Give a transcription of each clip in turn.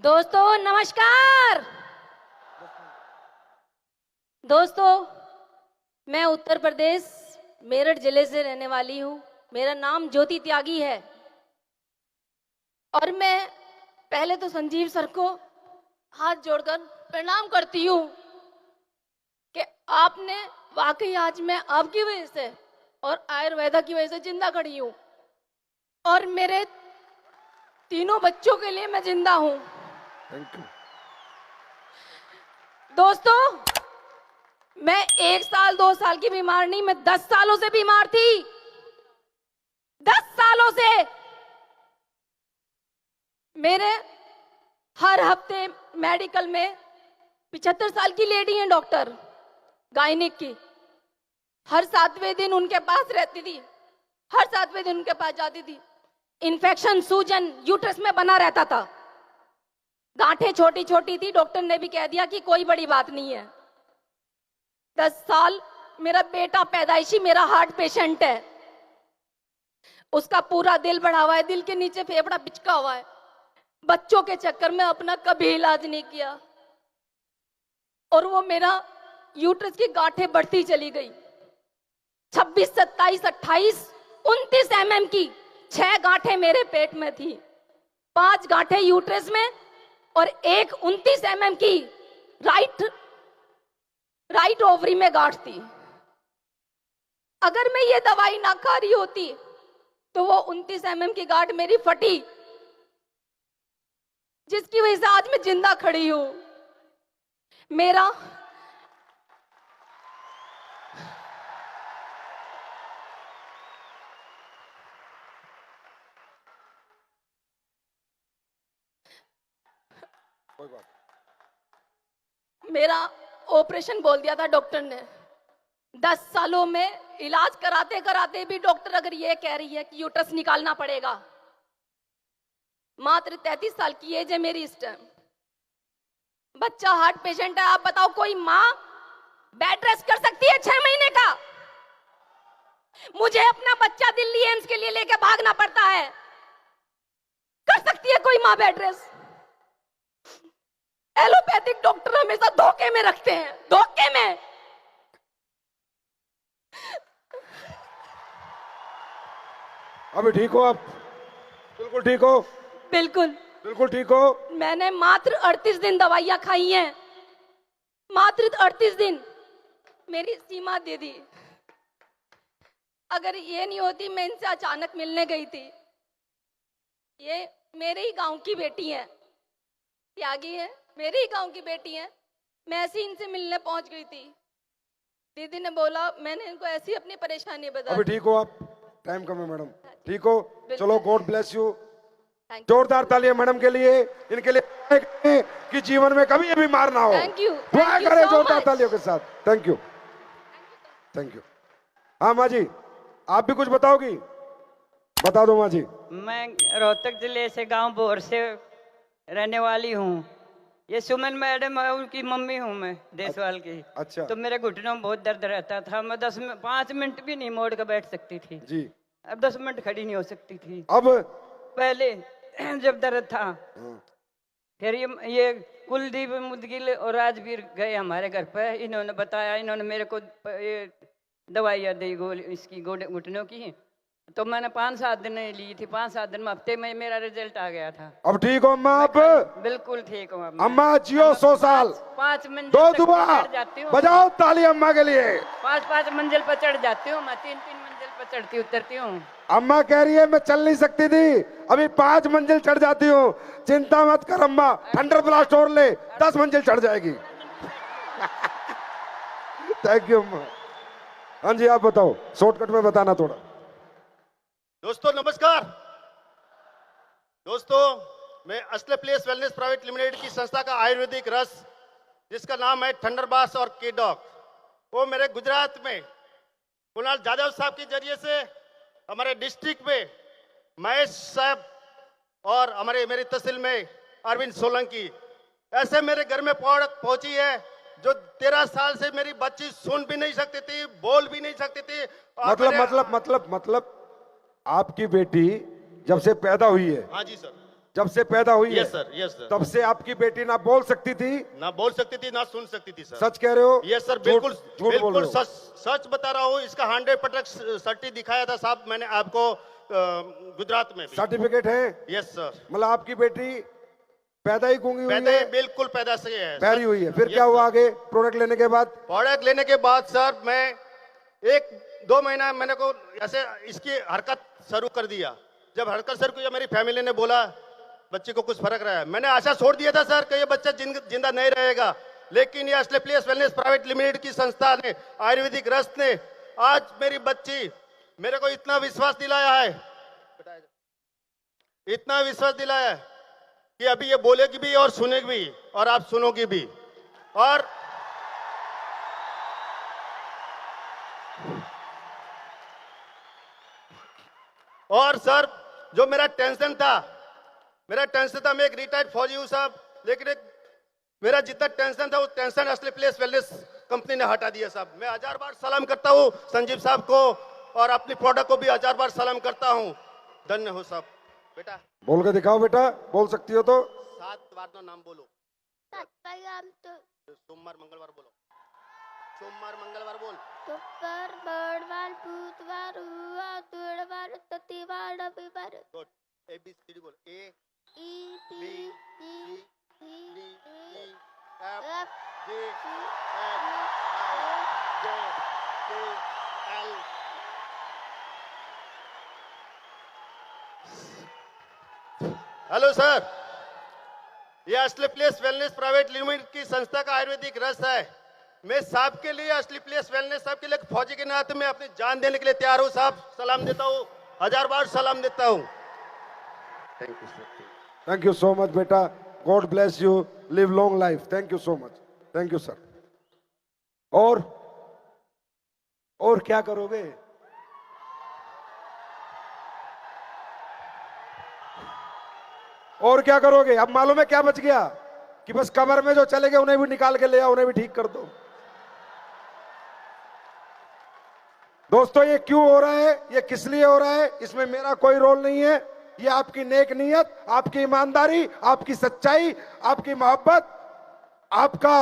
दोस्तों नमस्कार। दोस्तों मैं उत्तर प्रदेश मेरठ जिले से रहने वाली हूँ। मेरा नाम ज्योति त्यागी है और मैं पहले तो संजीव सर को हाथ जोड़कर प्रणाम करती हूँ कि आपने वाकई आज मैं आपकी वजह से और आयुर्वेदा की वजह से जिंदा खड़ी हूँ और मेरे तीनों बच्चों के लिए मैं जिंदा हूँ। Thank you. दोस्तों मैं 1 साल 2 साल की बीमार नहीं, मैं 10 सालों से बीमार थी। 10 सालों से मेरे हर हफ्ते मेडिकल में 75 साल की लेडी हैं डॉक्टर गायनिक की, हर 7वें दिन उनके पास रहती थी, हर 7वें दिन उनके पास जाती थी। इन्फेक्शन सूजन यूट्रस में बना रहता था, गांठें छोटी छोटी थी, डॉक्टर ने भी कह दिया कि कोई बड़ी बात नहीं है। 10 साल मेरा बेटा पैदाइशी मेरा हार्ट पेशेंट है, उसका पूरा दिल बढ़ा हुआ है, दिल के नीचे फेफड़ा बिचका हुआ है। बच्चों के चक्कर में अपना कभी इलाज नहीं किया और वो मेरा यूट्रस की गांठें बढ़ती चली गई। 26, 27, 28, 29 mm की 6 गांठें मेरे पेट में थी, 5 गांठें यूट्रस में और एक 29 mm की राइट ओवरी में गांठ थी। अगर मैं ये दवाई ना खा रही होती तो वो 29 mm की गांठ मेरी फटी, जिसकी वजह से आज मैं जिंदा खड़ी हूं। मेरा कोई बात मेरा ऑपरेशन बोल दिया था डॉक्टर ने। 10 सालों में इलाज कराते कराते भी डॉक्टर अगर ये कह रही है कि यूट्रस निकालना पड़ेगा। मात्र 33 साल की एज है मेरी इस टाइम, बच्चा हार्ट पेशेंट है। आप बताओ कोई माँ बेड रेस्ट कर सकती है 6 महीने का? मुझे अपना बच्चा दिल्ली एम्स के लिए लेके भागना पड़ता है, कर सकती है कोई माँ बेड रेस्ट? एलोपैथिक डॉक्टर हमेशा धोखे में रखते हैं, धोखे में। अभी ठीक हो आप? बिल्कुल ठीक हो? बिल्कुल बिल्कुल ठीक हो? मैंने मात्र 38 दिन दवाइयां खाई हैं, मात्र 38 दिन। मेरी सीमा दीदी, अगर ये नहीं होती मैं इनसे अचानक मिलने गई थी। ये मेरे ही गांव की बेटी है, त्यागी है, मेरे ही गांव की बेटी है। मैं ऐसे इनसे मिलने पहुंच गई थी। दीदी ने बोला, मैंने इनको ऐसी अपनी परेशानी बता अभी दी। ठीक हो आप? टाइम कम है मैडम, ठीक हो? चलो, God bless you. Thank you, जोरदार तालियां मैडम के लिए, इनके लिए कि जीवन में कभी ये बीमार ना हो। थैंक यू, दुआ थैंक यू करें सो जोरदार मच। तालियों के साथ। Thank you, thank you. हाँ माँ जी, आप भी कुछ बताओगी? बता दो माँ जी। मैं रोहतक जिले से गांव बोर से रहने वाली हूँ। ये सुमन मैडम है, उनकी मम्मी हूँ मैं, देसवाल की। अच्छा। तो मेरे घुटनों में बहुत दर्द रहता था, मैं 5 मिनट भी नहीं मोड़ कर बैठ सकती थी। जी। अब 10 मिनट खड़ी नहीं हो सकती थी अब पहले जब दर्द था। हाँ। फिर ये कुलदीप मुदगिल और राजवीर गए हमारे घर पे, इन्होंने बताया, इन्होंने मेरे को ये दवाइयाँ दी गोली इसकी घुटनों की। तो मैंने 5-7 दिन ली थी, 5-7 दिन में, हफ्ते में मेरा रिजल्ट आ गया था। अब ठीक हो अम्मा? आप बिल्कुल ठीक हूँ। अम्मा जियो 100 साल। 5 मंजिल दो तक दुआ चढ़ जाती हूँ। बजाओ ताली अम्मा के लिए। 5-5 मंजिल पर चढ़ जाती हूँ मैं, 3-3 मंजिल पर चढ़ती उतरती हूँ। अम्मा कह रही है मैं चल नहीं सकती थी, अभी 5 मंजिल चढ़ जाती हूँ। चिंता मत कर अम्मा, थंडर ब्लास्ट और ले, 10 मंजिल चढ़ जाएगी। थैंक यू अम्मा। हाँ जी, आप बताओ, शॉर्टकट में बताना थोड़ा। दोस्तों नमस्कार। दोस्तों मैं असले प्लेस वेलनेस प्राइवेट लिमिटेड की संस्था का आयुर्वेदिक रस, जिसका नाम है थंडरबास और केडॉक, वो मेरे गुजरात में कुणाल जाधव साहब के जरिए से हमारे डिस्ट्रिक्ट में महेश साहब और मेरी तहसील में अरविंद सोलंकी, ऐसे मेरे घर में प्रोडक्ट पहुंची है जो 13 साल से मेरी बच्ची सुन भी नहीं सकती थी, बोल भी नहीं सकती थी। और मतलब आपकी बेटी जब से पैदा हुई है, हाँ जी सर, जब से पैदा हुई है यस सर, यस सर। तब से आपकी बेटी ना बोल सकती थी, ना बोल सकती थी, ना सुन सकती थी सर। सच कह रहे हो? यस सर, झूठ- बिल्कुल झूठ बोल बिल्कुल रहे हो? सच सच बता रहा हूँ। इसका 100% सर्टी दिखाया था साहब मैंने आपको गुजरात में भी। सर्टिफिकेट है? Yes sir. मतलब आपकी बेटी पैदा ही गूंगी हुई पैदा है? ही बिल्कुल पैदा से है। पैरी हुई है। फिर Yes, क्या हुआ sir। आगे प्रोडक्ट लेने के बाद? प्रोडक्ट लेने के बाद सर मैं 1-2 महीना मैंने को ऐसे इसकी हरकत शुरू कर दिया। जब हरकत शुरू किया मेरी फैमिली ने बोला बच्चे को कुछ फर्क रहा है। मैंने आशा छोड़ दिया था सर कि ये बच्चा जिंदा नहीं रहेगा, लेकिन ये असली प्लेस वेलनेस प्राइवेट लिमिटेड की संस्था ने, आयुर्वेदिक रस ने आज मेरी बच्ची मेरे को इतना विश्वास दिलाया है, इतना विश्वास दिलाया है कि अभी ये बोलेगी भी और सुनेगी भी और आप सुनोगी भी। और सर जो मेरा टेंशन था मैं एक रिटायर्ड फौजी हूं साहब, लेकिन एक मेरा जितना टेंशन था वो टेंशन असली प्लेस वेलनेस कंपनी ने हटा दिया साहब। मैं 1000 बार सलाम करता हूं संजीव साहब को और अपनी प्रोडक्ट को भी 1000 बार सलाम करता हूं। धन्य हो साहब। बेटा बोल के दिखाओ बेटा, बोल सकती हो तो। 7 बार तो नाम बोलो। सोमवार मंगलवार बोलो। सोमवार मंगलवार बोल। शुक्र बड़वार बुधवार हुआ गुरुवार शनिवार रविवार। गुड। ABCD बोल। A E B B C C D E E F F G H I J K L hello sir, ये असली प्लेस वेलनेस प्राइवेट लिमिटेड की संस्था का आयुर्वेदिक रस है। मैं साहब के लिए, असली प्लेस वेलनेस साहब के लिए फौजी के नाते मैं अपनी जान देने के लिए तैयार हूँ साहब। सलाम देता हूँ, 1000 बार सलाम देता हूँ। Thank you sir. Thank you so much बेटा, god bless you, live long life. Thank you so much, thank you sir. और क्या करोगे? और क्या करोगे? अब मालूम है क्या बच गया कि बस कमर में जो चले गए उन्हें भी निकाल के ले आओ, उन्हें भी ठीक कर दो। दोस्तों ये क्यों हो रहा है, ये किस लिए हो रहा है, इसमें मेरा कोई रोल नहीं है। ये आपकी नेक नीयत, आपकी ईमानदारी, आपकी सच्चाई, आपकी मोहब्बत, आपका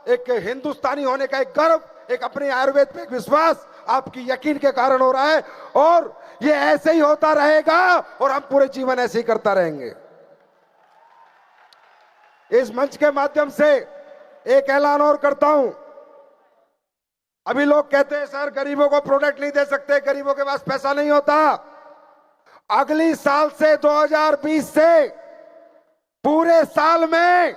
एक हिंदुस्तानी होने का एक गर्व, एक अपने आयुर्वेद पे एक विश्वास, आपकी यकीन के कारण हो रहा है। और ये ऐसे ही होता रहेगा और हम पूरे जीवन ऐसे ही करता रहेंगे। इस मंच के माध्यम से एक ऐलान और करता हूं। अभी लोग कहते हैं सर गरीबों को प्रोडक्ट नहीं दे सकते, गरीबों के पास पैसा नहीं होता। अगली साल से 2020 से पूरे साल में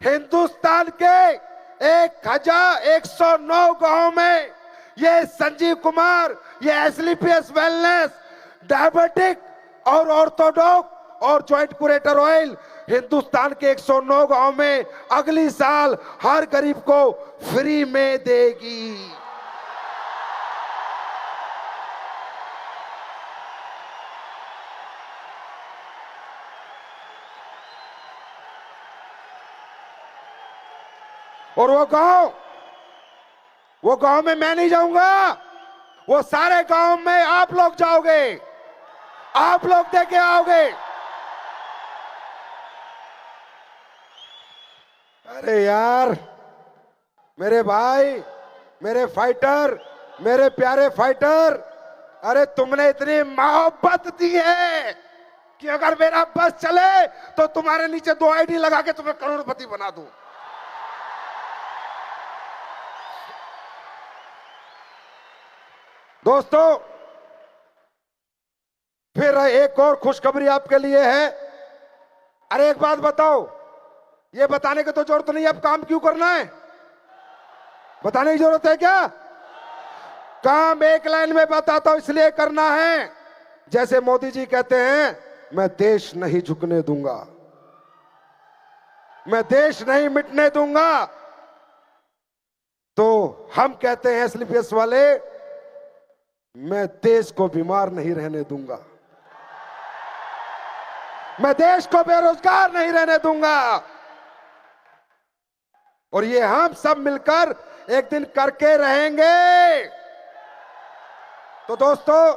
हिंदुस्तान के 1109 गांव में ये संजीव कुमार, ये एसलीपीएस वेलनेस, डायबिटिक और ऑर्थोडॉक्स और जॉइंट कुरेटर ऑयल हिंदुस्तान के 109 गांव में अगली साल हर गरीब को फ्री में देगी। और वो गांव में मैं नहीं जाऊंगा, वो सारे गांव में आप लोग जाओगे, आप लोग देके आओगे। अरे यार मेरे भाई, मेरे फाइटर, मेरे प्यारे फाइटर, अरे तुमने इतनी मोहब्बत दी है कि अगर मेरा बस चले तो तुम्हारे नीचे 2 आईडी लगा के तुम्हें करोड़पति बना दूं। दोस्तों फिर एक और खुशखबरी आपके लिए है। अरे एक बात बताओ, ये बताने की तो जरूरत नहीं है, अब काम क्यों करना है? बताने की जरूरत है क्या? काम एक लाइन में बताता हूं, इसलिए करना है। जैसे मोदी जी कहते हैं मैं देश नहीं झुकने दूंगा, मैं देश नहीं मिटने दूंगा, तो हम कहते हैं एसलीपीएस वाले मैं देश को बीमार नहीं रहने दूंगा, मैं देश को बेरोजगार नहीं रहने दूंगा। और ये हम सब मिलकर एक दिन करके रहेंगे। तो दोस्तों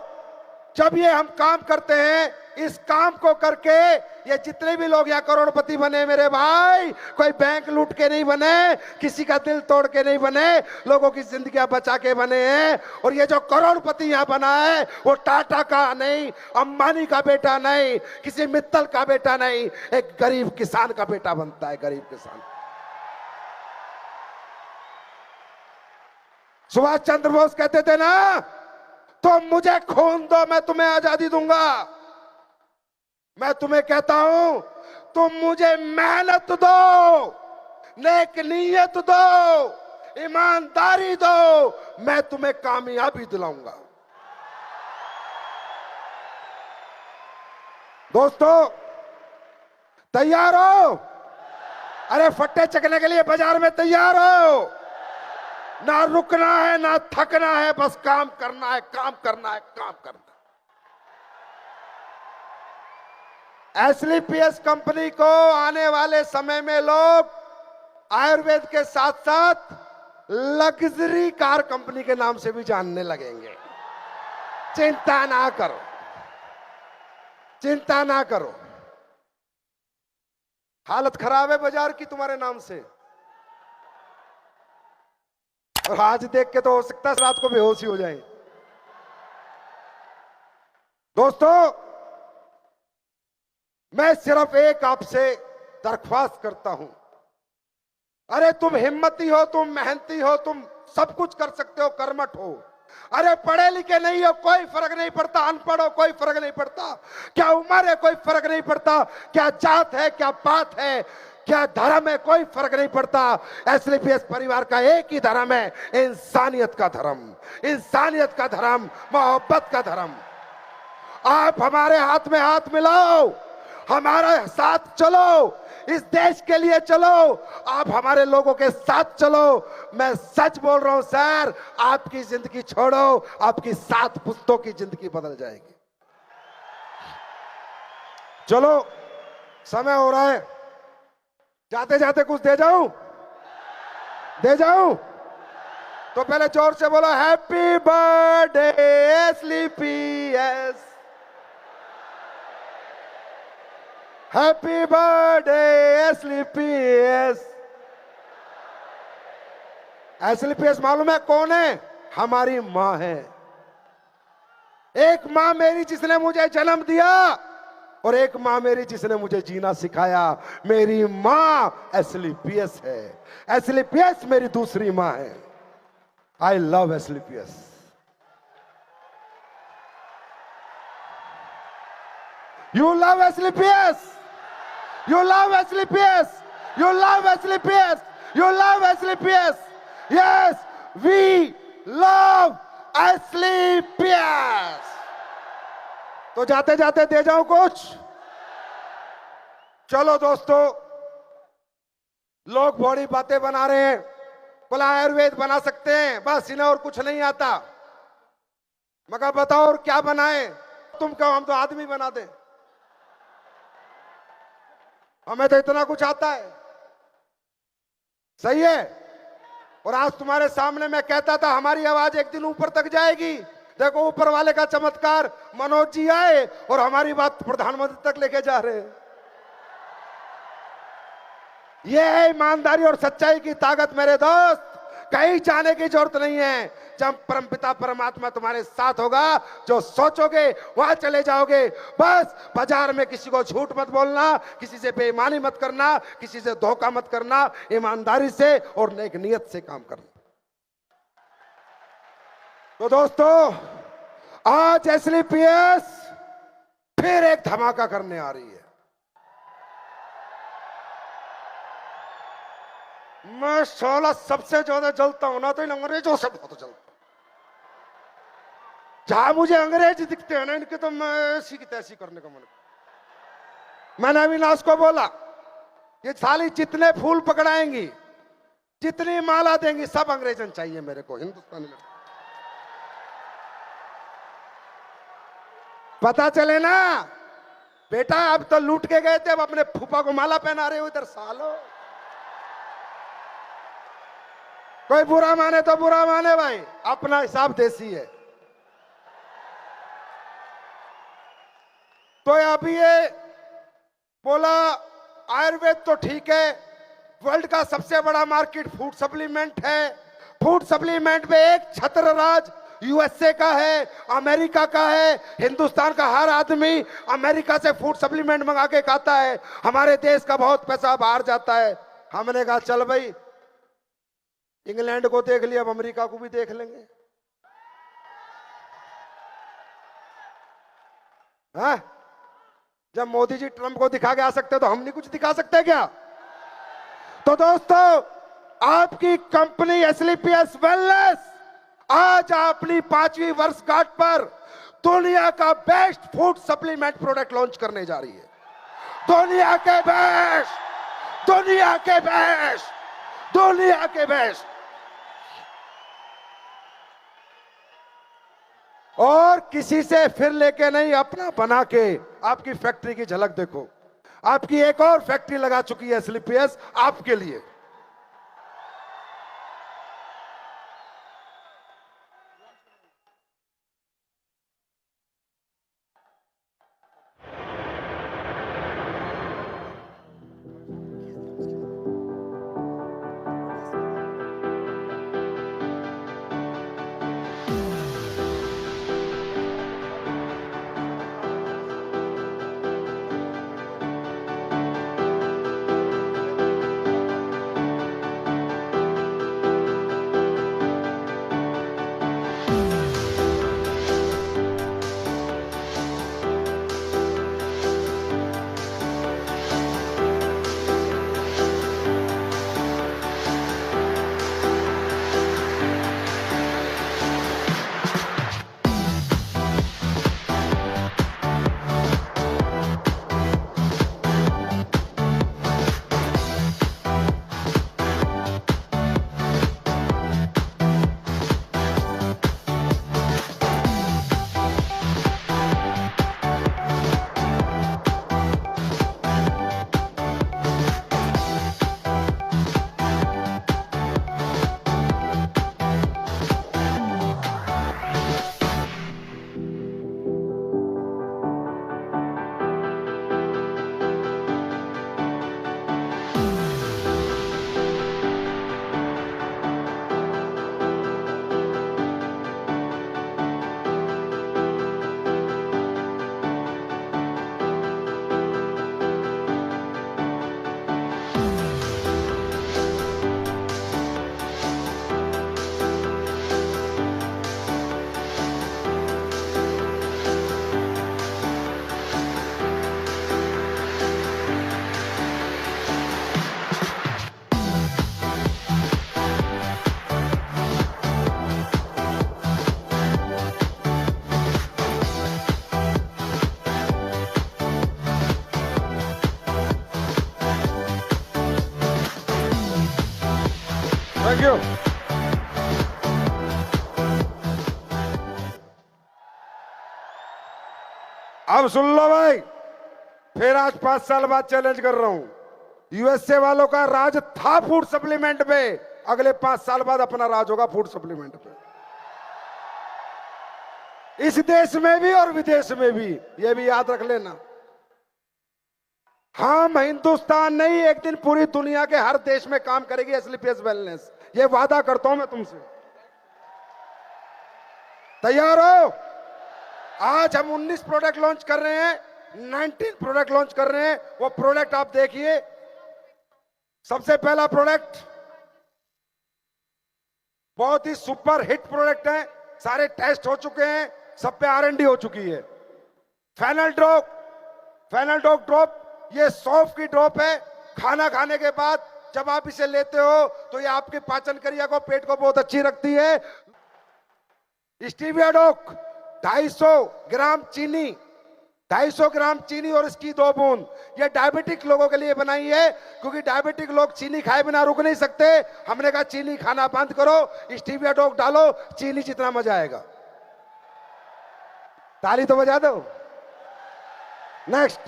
जब ये हम काम करते हैं, इस काम को करके ये जितने भी लोग यहाँ करोड़पति बने मेरे भाई, कोई बैंक लूट के नहीं बने, किसी का दिल तोड़ के नहीं बने, लोगों की जिंदगियां बचा के बने हैं। और ये जो करोड़पति यहाँ बना है वो टाटा का नहीं, अंबानी का बेटा नहीं, किसी मित्तल का बेटा नहीं, एक गरीब किसान का बेटा बनता है, गरीब किसान। सुभाष चंद्र बोस कहते थे ना, तुम मुझे खून दो मैं तुम्हें आजादी दूंगा। मैं तुम्हें कहता हूं, तुम मुझे मेहनत दो, नेक नीयत दो, ईमानदारी दो, मैं तुम्हें कामयाबी दिलाऊंगा। दोस्तों तैयार हो? अरे फट्टे चकने के लिए बाजार में तैयार हो? ना रुकना है ना थकना है, बस काम करना है, काम करना है, काम करना है। एसलीपीएस कंपनी को आने वाले समय में लोग आयुर्वेद के साथ साथ लग्जरी कार कंपनी के नाम से भी जानने लगेंगे। चिंता ना करो, चिंता ना करो। हालत खराब है बाजार की तुम्हारे नाम से, और आज देख के तो हो सकता है रात को बेहोश ही हो जाए। दोस्तों मैं सिर्फ एक आपसे दरख्वास्त करता हूं, अरे तुम हिम्मती हो, तुम मेहनती हो, तुम सब कुछ कर सकते हो, कर्मठ हो। अरे पढ़े लिखे नहीं हो कोई फर्क नहीं पड़ता, अनपढ़ हो कोई फर्क नहीं पड़ता, क्या उम्र है कोई फर्क नहीं पड़ता, क्या जात है, क्या पात है, क्या धर्म है, कोई फर्क नहीं पड़ता। एसलीपीएस परिवार का एक ही धर्म है, इंसानियत का धर्म, इंसानियत का धर्म, मोहब्बत का धर्म। आप हमारे हाथ में हाथ मिलाओ, हमारे साथ चलो, इस देश के लिए चलो, आप हमारे लोगों के साथ चलो। मैं सच बोल रहा हूं सर, आपकी जिंदगी छोड़ो, आपकी 7 पुश्तों की जिंदगी बदल जाएगी। चलो समय हो रहा है, जाते जाते कुछ दे जाऊं? दे जाऊं? तो पहले जोर से बोलो, हैप्पी बर्थडे एसलीपीएस, हैप्पी बर्थडे एसलीपीएस। एसलीपीएस मालूम है कौन है? हमारी मां है। एक मां मेरी जिसने मुझे जन्म दिया, और एक मां मेरी जिसने मुझे जीना सिखाया। मेरी मां एसलीपीएस है, एसलीपीएस मेरी दूसरी मां है। I love SLPS. You love SLPS, you love SLPS, you love SLPS, you love SLPS. Yes, we love SLPS. तो जाते जाते दे जाऊं कुछ? चलो दोस्तों, लोग बड़ी बातें बना रहे हैं, बोला आयुर्वेद बना सकते हैं, बस इन्हें और कुछ नहीं आता। मगर बताओ और क्या बनाए? तुम कहो हम तो आदमी बना दे, हमें तो इतना कुछ आता है। सही है? और आज तुम्हारे सामने मैं कहता था हमारी आवाज एक दिन ऊपर तक जाएगी। देखो ऊपर वाले का चमत्कार, मनोज जी आए और हमारी बात प्रधानमंत्री तक लेके जा रहे हैं। यह है ईमानदारी और सच्चाई की ताकत मेरे दोस्त। कहीं जाने की जरूरत नहीं है। जब परमपिता परमात्मा तुम्हारे साथ होगा, जो सोचोगे वहां चले जाओगे। बस बाजार में किसी को झूठ मत बोलना, किसी से बेईमानी मत करना, किसी से धोखा मत करना, ईमानदारी से और नेक नियत से काम करना। तो दोस्तों आज एसलीपीएस फिर एक धमाका करने आ रही है। मैं 16 सबसे ज्यादा जलता हूं ना, तो इन अंग्रेजों से बहुत जलता। जहां मुझे अंग्रेज दिखते हैं ना, इनके तो मैं ऐसी की तैसी करने का मन। मैंने अविनाश को बोला, ये साली जितने फूल पकड़ाएंगी, जितनी माला देंगी, सब अंग्रेजन चाहिए मेरे को हिंदुस्तानी में। पता चले ना बेटा, अब तो लूट के गए थे, अब अपने फूफा को माला पहना रहे हो इधर सालो। कोई बुरा माने तो बुरा माने भाई, अपना हिसाब देसी है। तो अभी ये बोला आयुर्वेद तो ठीक है, वर्ल्ड का सबसे बड़ा मार्केट फूड सप्लीमेंट है, फूड सप्लीमेंट में एक छत्र राज यूएसए का है, अमेरिका का है, हिंदुस्तान का हर आदमी अमेरिका से फूड सप्लीमेंट मंगा के खाता है, हमारे देश का बहुत पैसा बाहर जाता है। हमने कहा चल भाई, इंग्लैंड को देख लिया, अब अमेरिका को भी देख लेंगे। हाँ? जब मोदी जी ट्रंप को दिखा के आ सकते तो हम नहीं कुछ दिखा सकते क्या? तो दोस्तों, आपकी कंपनी एसलीपीएस वेलनेस आज अपनी 5वीं वर्षगांठ पर दुनिया का best food supplement product launch करने जा रही है। दुनिया के बेस्ट, दुनिया के बेस्ट, दुनिया के बेस्ट। और किसी से फिर लेके नहीं, अपना बना के आपकी फैक्ट्री की झलक देखो। आपकी एक और फैक्ट्री लगा चुकी है एसलीपीएस आपके लिए। Thank you. अब सुन लो भाई, फिर आज 5 साल बाद चैलेंज कर रहा हूं। यूएसए वालों का राज था फूड सप्लीमेंट पे, अगले 5 साल बाद अपना राज होगा फूड सप्लीमेंट पे, इस देश में भी और विदेश में भी। ये भी याद रख लेना। हम हिंदुस्तान नहीं, एक दिन पूरी दुनिया के हर देश में काम करेगी एसलीपीएस वेलनेस, ये वादा करता हूं मैं तुमसे। तैयार हो? आज हम 19 प्रोडक्ट लॉन्च कर रहे हैं, 19 प्रोडक्ट लॉन्च कर रहे हैं। वो प्रोडक्ट आप देखिए। सबसे पहला प्रोडक्ट बहुत ही सुपर हिट प्रोडक्ट है, सारे टेस्ट हो चुके हैं, सब पे R&D हो चुकी है। फेनल डॉग ड्रॉप, ये सौंफ की ड्रॉप है। खाना खाने के बाद जब आप इसे लेते हो तो ये आपकी पाचन क्रिया को, पेट को बहुत अच्छी रखती है। स्टीविया डॉग 250 ग्राम चीनी, 250 ग्राम चीनी और इसकी 2 बूंद। ये डायबिटिक लोगों के लिए बनाई है, क्योंकि डायबिटिक लोग चीनी खाए बिना रुक नहीं सकते। हमने कहा चीनी खाना बंद करो, स्टीविया डॉग डालो, चीनी जितना मजा आएगा। ताली तो बजा दो। नेक्स्ट,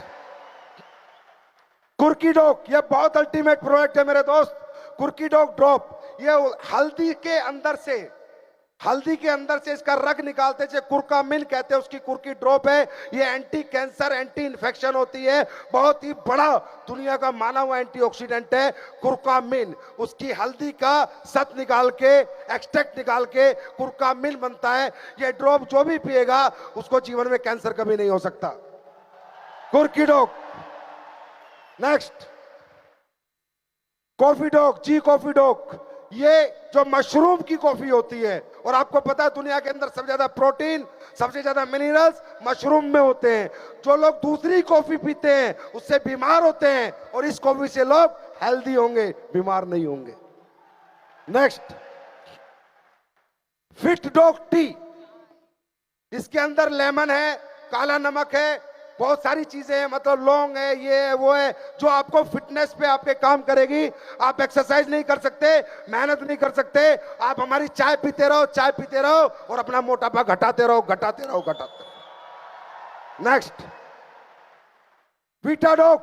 कुर्की डॉग, ये बहुत अल्टीमेट प्रोडक्ट है मेरे दोस्त। कुर्की डॉग ड्रॉप, ये हल्दी के अंदर से हल्दी के अंदर से इसका रग निकालते हैं, कुरकामिन कहते हैं, उसकी कुर की ड्रॉप है। ये एंटी कैंसर, एंटी इन्फेक्शन होती है। बहुत ही बड़ा दुनिया का माना हुआ एंटीऑक्सीडेंट है कुरकामिन। उसकी हल्दी का सत निकाल के, एक्सट्रैक्ट निकाल के कुरकामिन बनता है। ये ड्रॉप जो भी पिएगा उसको जीवन में कैंसर कभी नहीं हो सकता। कुर्की डॉग। नेक्स्ट, कॉफी डॉग, जी कॉफी डॉग। ये जो मशरूम की कॉफी होती है, और आपको पता है दुनिया के अंदर सबसे ज्यादा प्रोटीन, सबसे ज्यादा मिनरल्स मशरूम में होते हैं। जो लोग दूसरी कॉफी पीते हैं उससे बीमार होते हैं, और इस कॉफी से लोग हेल्दी होंगे, बीमार नहीं होंगे। Next, fit dog T. इसके अंदर लेमन है, काला नमक है, बहुत सारी चीजें हैं, मतलब लौंग है, ये है, वो है, जो आपको फिटनेस पे आपके काम करेगी। आप एक्सरसाइज नहीं कर सकते, मेहनत नहीं कर सकते, आप हमारी चाय पीते रहो, चाय पीते रहो, और अपना मोटापा घटाते रहो, घटाते रहो, घटाते रहो। नेक्स्ट, वीटाडॉक।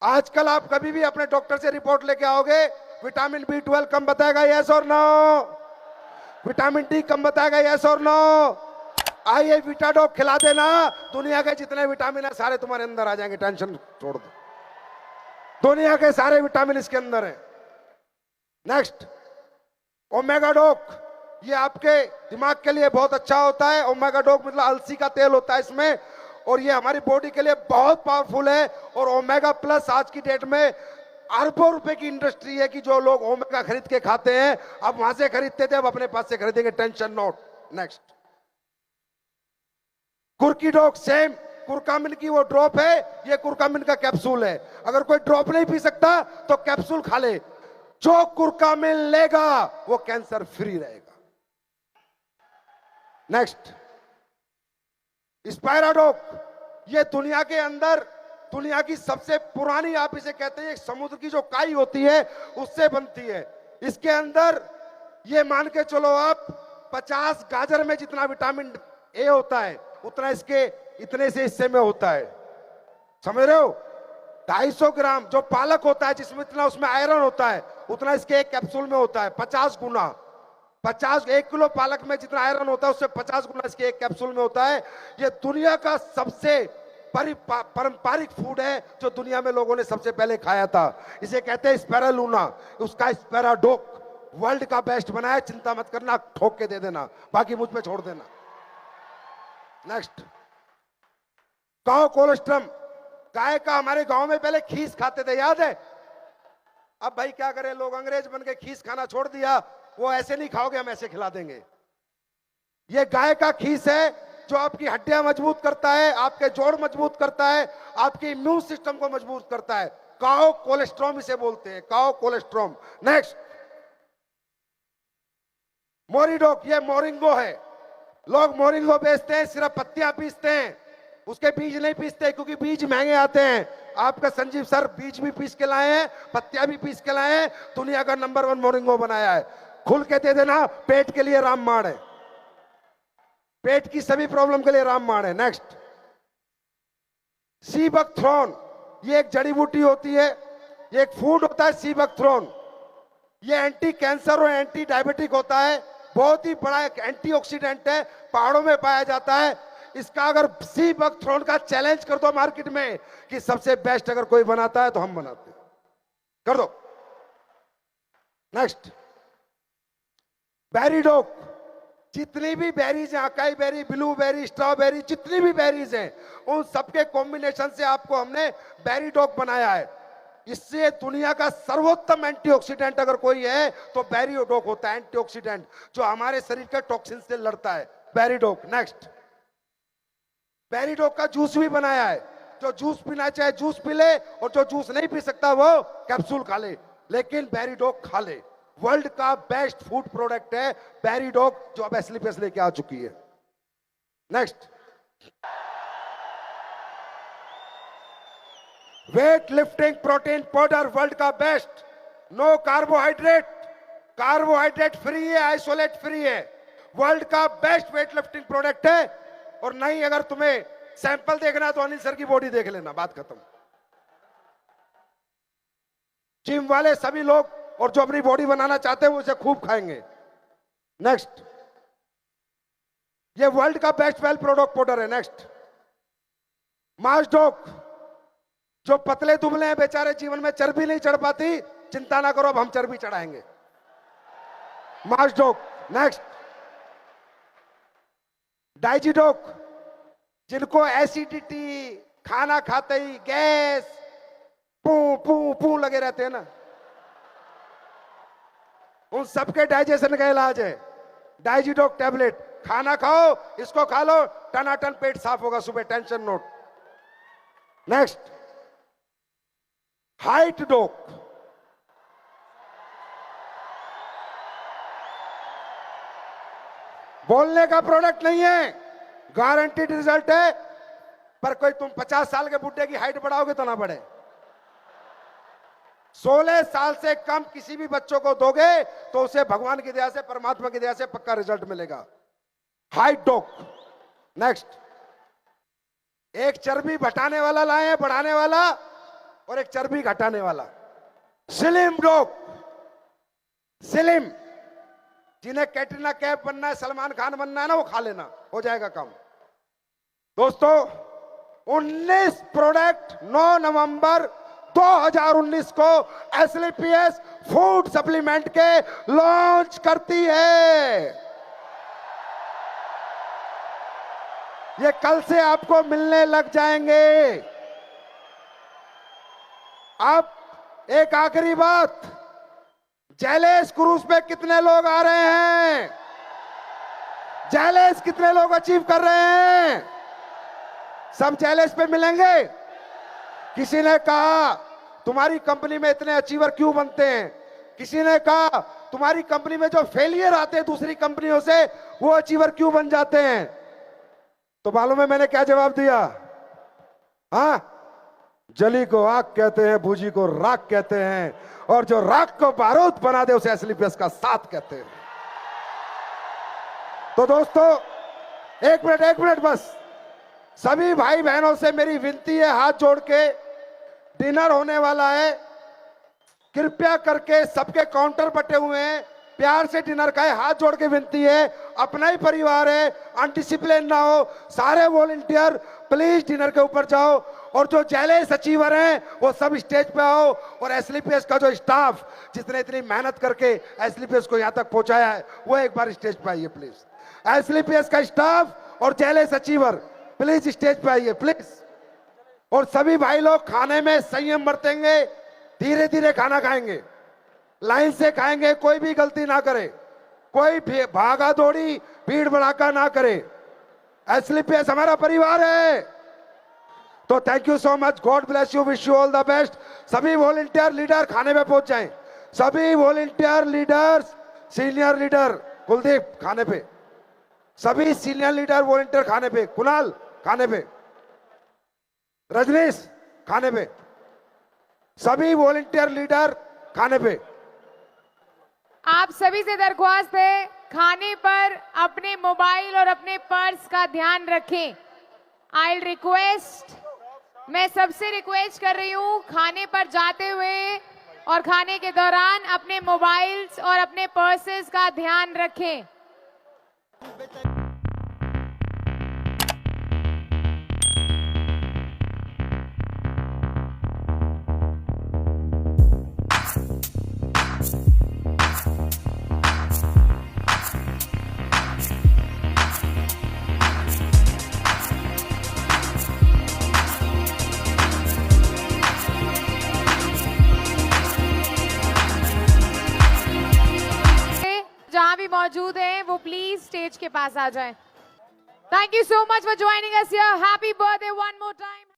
आजकल आप कभी भी अपने डॉक्टर से रिपोर्ट लेके आओगे, विटामिन B12 कम बताएगा, यस और नो? विटामिन D कम बताएगा, यस और नो? आइए विटाडॉक खिला देना, दुनिया के जितने विटामिन है सारे तुम्हारे अंदर आ जाएंगे, टेंशन छोड़ दो, दुनिया के सारे विटामिन इसके अंदर हैं। नेक्स्ट, ओमेगा डॉक। ये आपके दिमाग के लिए बहुत अच्छा होता है। ओमेगा डॉक मतलब अलसी का तेल होता है इसमें, और ये हमारी बॉडी के लिए बहुत पावरफुल है। और ओमेगा प्लस आज की डेट में अरबों रुपए की इंडस्ट्री है कि जो लोग ओमेगा खरीद के खाते हैं, अब वहां से खरीदते थे, अब अपने पास से खरीदेंगे, टेंशन नोट। नेक्स्ट, कुर्की डॉग। सेम कुरकामिन की वो ड्रॉप है, ये कुरकामिन का कैप्सूल है। अगर कोई ड्रॉप नहीं पी सकता तो कैप्सूल खा ले। जो कुरकामिन लेगा वो कैंसर फ्री रहेगा। नेक्स्ट, स्पायराडॉक। ये दुनिया के अंदर दुनिया की सबसे पुरानी, आप इसे कहते हैं, समुद्र की जो काई होती है उससे बनती है। इसके अंदर ये मान के चलो आप 50 गाजर में जितना विटामिन ए होता है उतना इसके इतने से हिस्से में होता है, समझ रहे हो? 250 ग्राम जो पालक होता है जिसमें इतना उसमें आयरन होता है उतना इसके एक कैप्सूल में होता है 50 गुना। 1 किलो पालक में जितना आयरन होता है उससे 50 गुना इसके एक कैप्सूल में होता है। ये दुनिया का सबसे पारंपरिक फूड है जो दुनिया में लोगों ने सबसे पहले खाया था। इसे कहते हैं स्पैरालूना, उसका स्पैराडॉक वर्ल्ड का बेस्ट बनाया। चिंता मत करना, ठोक के दे देना, बाकी मुझ पे छोड़ देना। Next, cow colostrum. गाय का हमारे गांव में पहले खीस खाते थे, याद है? अब भाई क्या करें, लोग अंग्रेज बन के खीस खाना छोड़ दिया। वो ऐसे नहीं खाओगे, हम ऐसे खिला देंगे। ये गाय का खीस है जो आपकी हड्डियां मजबूत करता है, आपके जोड़ मजबूत करता है, आपके इम्यून सिस्टम को मजबूत करता है। काउ कोलेस्ट्रॉम इसे बोलते हैं, काउ कोलेस्ट्रॉम। नेक्स्ट, मोरिडॉक। ये मोरिंगो है। लोग मोरिंगो बेचते हैं, सिर्फ पत्तियां पीसते हैं, उसके बीज नहीं पीसते क्योंकि बीज महंगे आते हैं। आपका संजीव सर बीज भी पीस के लाए हैं, पत्तियां भी पीस के लाए हैं, दुनिया का नंबर 1 मोरिंगो बनाया है। खुल के दे देना, पेट के लिए रामबाण है, पेट की सभी प्रॉब्लम के लिए रामबाण है। नेक्स्ट, सीबकथ्रोन। ये एक जड़ी बूटी होती है, ये एक फूड होता है सीबकथ्रोन। ये एंटी कैंसर और एंटी डायबिटिक होता है, बहुत ही बड़ा एक एंटीऑक्सीडेंट है, पहाड़ों में पाया जाता है। इसका अगर सीबकथ्रोन का चैलेंज कर दो मार्केट में कि सबसे बेस्ट अगर कोई बनाता है तो हम बनाते हैं, कर दो। नेक्स्ट, बेरीडॉक। जितनी भी बेरीज हैं, अकाई बेरी, ब्लूबेरी, स्ट्रॉबेरी, जितनी भी बेरीज हैं, उन सबके कॉम्बिनेशन से आपको हमने बेरीडॉक बनाया है। इससे दुनिया का सर्वोत्तम एंटीऑक्सीडेंट अगर कोई है तो बेरीडॉक होता है, एंटीऑक्सीडेंट जो हमारे शरीर के टॉक्सिन से लड़ता है, बेरीडॉक। नेक्स्ट, बेरीडॉक का जूस भी बनाया है, जो जूस पीना चाहे जूस पी ले, और जो जूस नहीं पी सकता वो कैप्सूल खा ले, लेकिन बेरीडॉक खा ले। वर्ल्ड का बेस्ट फूड प्रोडक्ट है बेरीडॉक, जो अब एसलीपीएस लेके आ चुकी है। Next, weight lifting protein powder, world का best, no carbohydrate, carbohydrate free है, आइसोलेट फ्री है, वर्ल्ड का बेस्ट वेट लिफ्टिंग प्रोडक्ट है। और नहीं, अगर तुम्हें सैंपल देखना है तो अनिल सर की बॉडी देख लेना, बात खत्म। जिम वाले सभी लोग और जो अपनी बॉडी बनाना चाहते हैं वो इसे खूब खाएंगे। नेक्स्ट, ये वर्ल्ड का बेस्ट वेल प्रोडक्ट पाउडर है। नेक्स्ट, मास्डोक, जो पतले दुबले हैं बेचारे, जीवन में चर्बी नहीं चढ़ पाती, चिंता ना करो, अब हम चर्बी चढ़ाएंगे। मास्डोक। नेक्स्ट, डाइजिडोक, जिनको एसिडिटी, खाना खाते ही गैस, पू पू पू लगे रहते हैं ना, उन सबके डाइजेशन का इलाज है डाइजिडोक टैबलेट। खाना खाओ, इसको खा लो, टनाटन पेट साफ होगा सुबह, टेंशन नोट। नेक्स्ट, हाइट डोक, बोलने का प्रोडक्ट नहीं है, गारंटीड रिजल्ट है, पर कोई तुम 50 साल के बुढ़े की हाइट बढ़ाओगे तो ना बढ़े। 16 साल से कम किसी भी बच्चों को दोगे तो उसे भगवान की दया से, परमात्मा की दया से पक्का रिजल्ट मिलेगा। हाइट डोक। नेक्स्ट, एक चर्बी घटाने वाला लाए हैं, बढ़ाने वाला, और एक चर्बी घटाने वाला। स्लिम डोक। स्लिम, जिन्हें कैटरीना कैफ बनना है, सलमान खान बनना है ना, वो खा लेना, हो जाएगा काम। दोस्तों, 19 प्रोडक्ट 9 नवंबर 2019 को एसलीपीएस फूड सप्लीमेंट के लॉन्च करती है। ये कल से आपको मिलने लग जाएंगे। अब एक आखिरी बात, जैलेस क्रूज पे कितने लोग आ रहे हैं? जैलेस कितने लोग अचीव कर रहे हैं? सब जैलेस पे मिलेंगे। किसी ने कहा तुम्हारी कंपनी में इतने अचीवर क्यों बनते हैं? किसी ने कहा तुम्हारी कंपनी में जो फेलियर आते हैं दूसरी कंपनियों से, वो अचीवर क्यों बन जाते हैं? तो मालूम है मैंने क्या जवाब दिया? हाँ, जली को आग कहते हैं, बूझी को राख कहते हैं, और जो राख को बारूद बना दे उसे एसलीपीएस का साथ कहते हैं। तो दोस्तों, एक मिनट बस, सभी भाई बहनों से मेरी विनती है, हाथ जोड़ के, डिनर होने वाला है, कृपया करके सबके काउंटर बटे हुए हैं, प्यार से डिनर का है, हाथ जोड़ के विनती है, अपना ही परिवार है, अनडिसिप्लिन ना हो, सारे वॉलंटियर प्लीज डिनर के ऊपर जाओ, और जो जैलेस अचीवर हैं वो सब स्टेज पे आओ, और एसलीपीएस का जो स्टाफ जिसने इतनी मेहनत करके एसलीपीएस को यहां तक पहुंचाया है, वो एक बार स्टेज पे आइए प्लीज। एसलीपीएस का स्टाफ और जैलेस अचीवर प्लीज स्टेज पे आइए प्लीज। और सभी भाई लोग खाने में संयम बरतेंगे, धीरे धीरे खाना खाएंगे, लाइन से खाएंगे, कोई भी गलती ना करे, कोई भागा दौड़ी भीड़ भड़ाका ना करे। एसलीपीएस हमारा परिवार है। तो thank you so much, God bless you, wish you all the best. सभी वॉलंटियर लीडर खाने में पहुंच जाएं, सभी volunteer leaders, senior leader Kuldeep खाने पे, सभी सीनियर लीडर वॉलंटियर खाने पे, कुणाल खाने पे, रजनीश खाने पे, सभी वॉलंटियर लीडर खाने पे। आप सभी से दरख्वास्त है, खाने पर अपने मोबाइल और अपने पर्स का ध्यान रखें। आई रिक्वेस्ट, मैं सबसे रिक्वेस्ट कर रही हूँ, खाने पर जाते हुए और खाने के दौरान अपने मोबाइल्स और अपने पर्सेस का ध्यान रखें। जहां भी मौजूद हैं वो प्लीज स्टेज के पास आ जाएं। Thank you so much for joining us here. Happy birthday one more time.